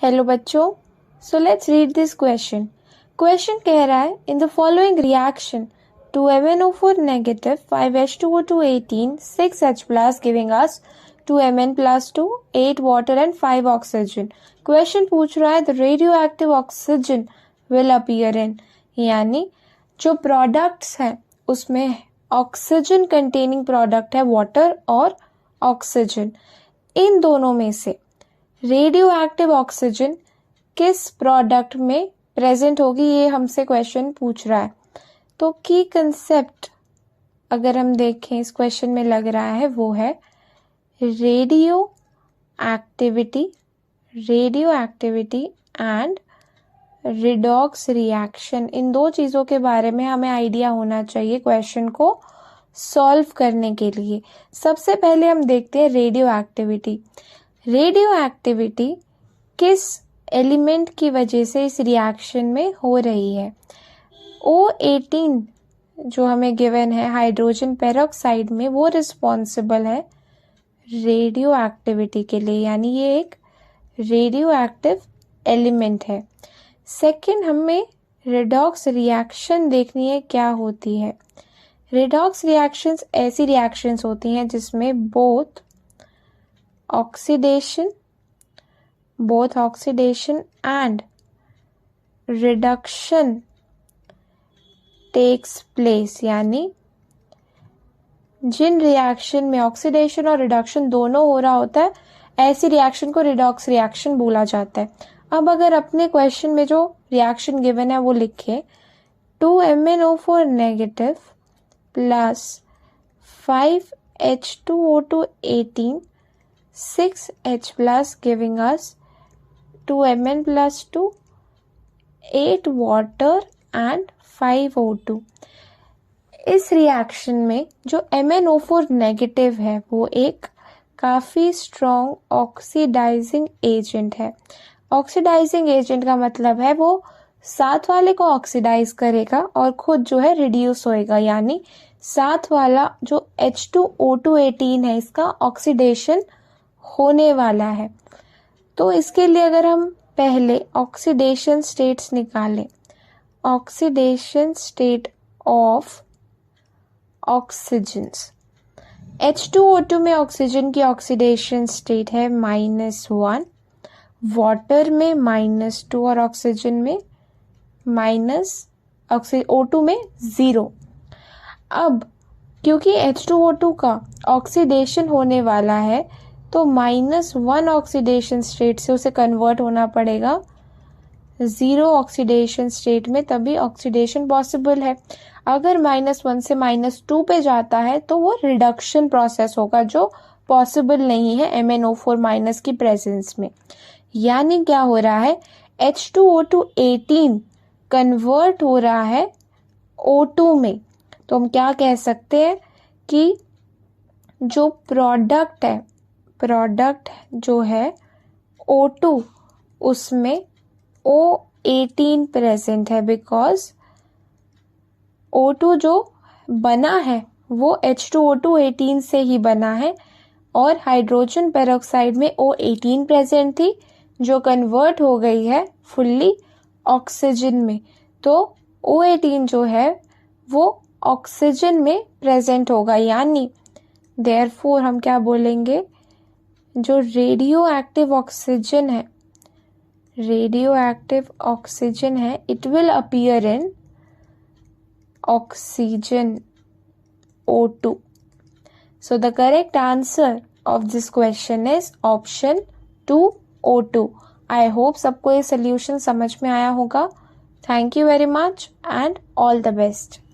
Hello बच्चों, so let's read this question. Question कह रहा है in the following reaction 2MnO4 negative 5H2O2 18 6H plus giving us 2Mn plus 2 8 water and 5 oxygen। Question पूछ रहा है the radio active oxygen will appear in, यानी जो products हैं उसमें ऑक्सीजन कंटेनिंग प्रोडक्ट है वाटर और ऑक्सीजन, इन दोनों में से रेडियो एक्टिव ऑक्सीजन किस प्रोडक्ट में प्रेजेंट होगी, ये हमसे क्वेश्चन पूछ रहा है। तो की कंसेप्ट अगर हम देखें इस क्वेश्चन में लग रहा है वो है radioactivity and redox reaction. इन दो चीज़ों के बारे में हमें आइडिया होना चाहिए क्वेश्चन को सॉल्व करने के लिए। सबसे पहले हम देखते हैं रेडियो एक्टिविटी। रेडियो एक्टिविटी किस एलिमेंट की वजह से इस रिएक्शन में हो रही है। O18 जो हमें गिवन है हाइड्रोजन पेरोक्साइड में, वो रिस्पॉन्सिबल है रेडियो एक्टिविटी के लिए, यानी ये एक रेडियो एक्टिव एलिमेंट है। सेकंड, हमें रिडॉक्स रिएक्शन देखनी है क्या होती है। रिडॉक्स रिएक्शंस ऐसी रिएक्शंस होती हैं जिसमें both oxidation and reduction takes place, यानी जिन रिएक्शन में ऑक्सीडेशन और रिडक्शन दोनों हो रहा होता है, ऐसी रिएक्शन को रिडॉक्स रिएक्शन बोला जाता है। अब अगर अपने क्वेश्चन में जो रिएक्शन गिवन है वो लिखे 2MnO4 negative plus 5H2O2 18 6H plus giving us 2Mn plus 2 8 water and 5 O2। इस रिएक्शन में जो MnO4 नेगेटिव है वो एक काफ़ी स्ट्रॉन्ग ऑक्सीडाइजिंग एजेंट है। ऑक्सीडाइजिंग एजेंट का मतलब है वो साथ वाले को ऑक्सीडाइज करेगा और खुद जो है रिड्यूस होएगा, यानी साथ वाला जो H2O2 18 है इसका ऑक्सीडेशन होने वाला है। तो इसके लिए अगर हम पहले ऑक्सीडेशन स्टेट्स निकालें, oxidation state of oxygens, H2O2 में ऑक्सीजन की ऑक्सीडेशन स्टेट है -1, वाटर में -2 और ऑक्सीजन में O2 में 0। अब क्योंकि H2O2 का ऑक्सीडेशन होने वाला है तो -1 ऑक्सीडेशन स्टेट से उसे कन्वर्ट होना पड़ेगा 0 ऑक्सीडेशन स्टेट में, तभी ऑक्सीडेशन पॉसिबल है। अगर -1 से -2 पे जाता है तो वो रिडक्शन प्रोसेस होगा जो पॉसिबल नहीं है MnO4 माइनस की प्रेजेंस में। यानी क्या हो रहा है, H2O2 18 कन्वर्ट हो रहा है O2 में। तो हम क्या कह सकते हैं कि जो प्रोडक्ट जो है O2 उसमें O18 प्रेजेंट है, बिकॉज O2 जो बना है वो H2O2 18 से ही बना है और हाइड्रोजन पेरोक्साइड में O18 प्रेजेंट थी जो कन्वर्ट हो गई है फुल्ली ऑक्सीजन में। तो O18 जो है वो ऑक्सीजन में प्रेजेंट होगा, यानी देयरफॉर हम क्या बोलेंगे, जो रेडियो एक्टिव ऑक्सीजन है it will appear in oxygen O2। So the correct answer of this question is option 2 O2। I hope सबको ये solution समझ में आया होगा। Thank you very much and all the best।